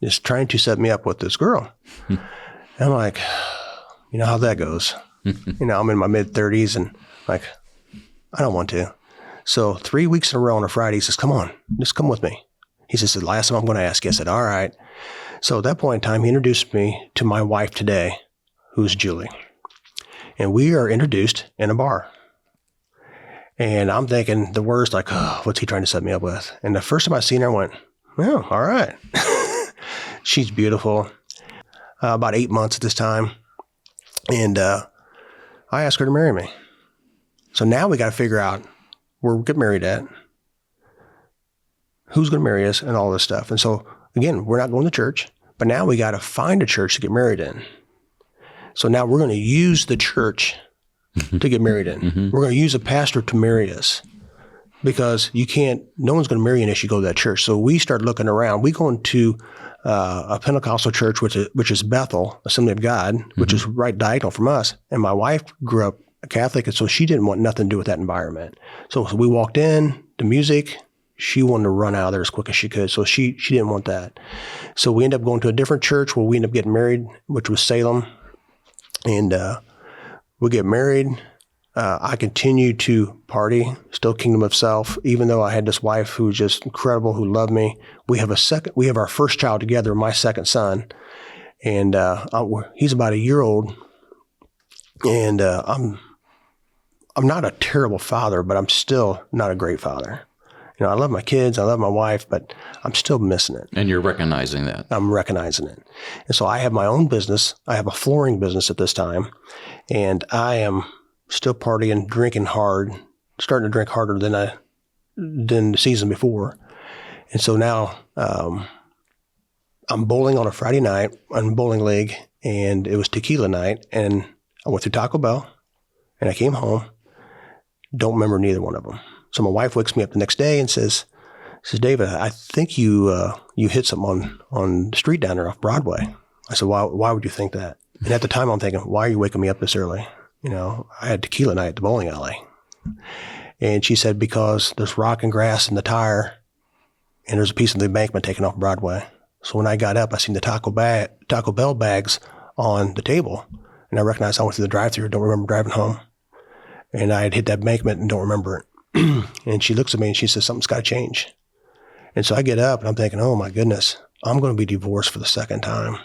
is trying to set me up with this girl. And I'm like, you know how that goes. I'm in my mid-30s and like, I don't want to. So 3 weeks in a row on a Friday, he says, come on, just come with me. He says, the last time I'm going to ask you. I said, all right. So at that point in time, he introduced me to my wife today, who's Julie. And we are introduced in a bar. And I'm thinking the worst, like, oh, what's he trying to set me up with? And the first time I seen her, I went, oh, all right. She's beautiful. About 8 months at this time. And I asked her to marry me. So now we got to figure out where we get married at, who's going to marry us, and all this stuff. And so, again, we're not going to church, but now we got to find a church to get married in. So now we're going to use the church to get married in. We're going to use a pastor to marry us because no one's going to marry you unless you go to that church. So we start looking around. We go into a Pentecostal church, which is Bethel, Assembly of God, which is right diagonal from us. And my wife grew up Catholic, and so she didn't want nothing to do with that environment. So we walked in, the music, she wanted to run out of there as quick as she could. So she didn't want that. So we ended up going to a different church where we ended up getting married, which was Salem. And we get married. I continued to party, still kingdom of self, even though I had this wife who was just incredible, who loved me. We have our first child together, my second son. And he's about a year old. And I'm not a terrible father, but I'm still not a great father. I love my kids, I love my wife, but I'm still missing it. And you're recognizing that. I'm recognizing it. And so I have my own business. I have a flooring business at this time, and I am still partying, drinking hard, starting to drink harder than the season before. And so now I'm bowling on a Friday night on bowling league, and it was tequila night, and I went through Taco Bell, and I came home. Don't remember neither one of them. So my wife wakes me up the next day and says, David, I think you hit something on the street down there off Broadway. I said, why would you think that? And at the time I'm thinking, why are you waking me up this early? I had tequila night at the bowling alley. And she said, because there's rock and grass in the tire and there's a piece of the embankment taken off Broadway. So when I got up, I seen the Taco Bell bags on the table. And I recognized I went through the drive-thru, don't remember driving home. And I had hit that embankment and don't remember it. And she looks at me and she says, something's got to change. And so I get up and I'm thinking, oh my goodness, I'm going to be divorced for the second time.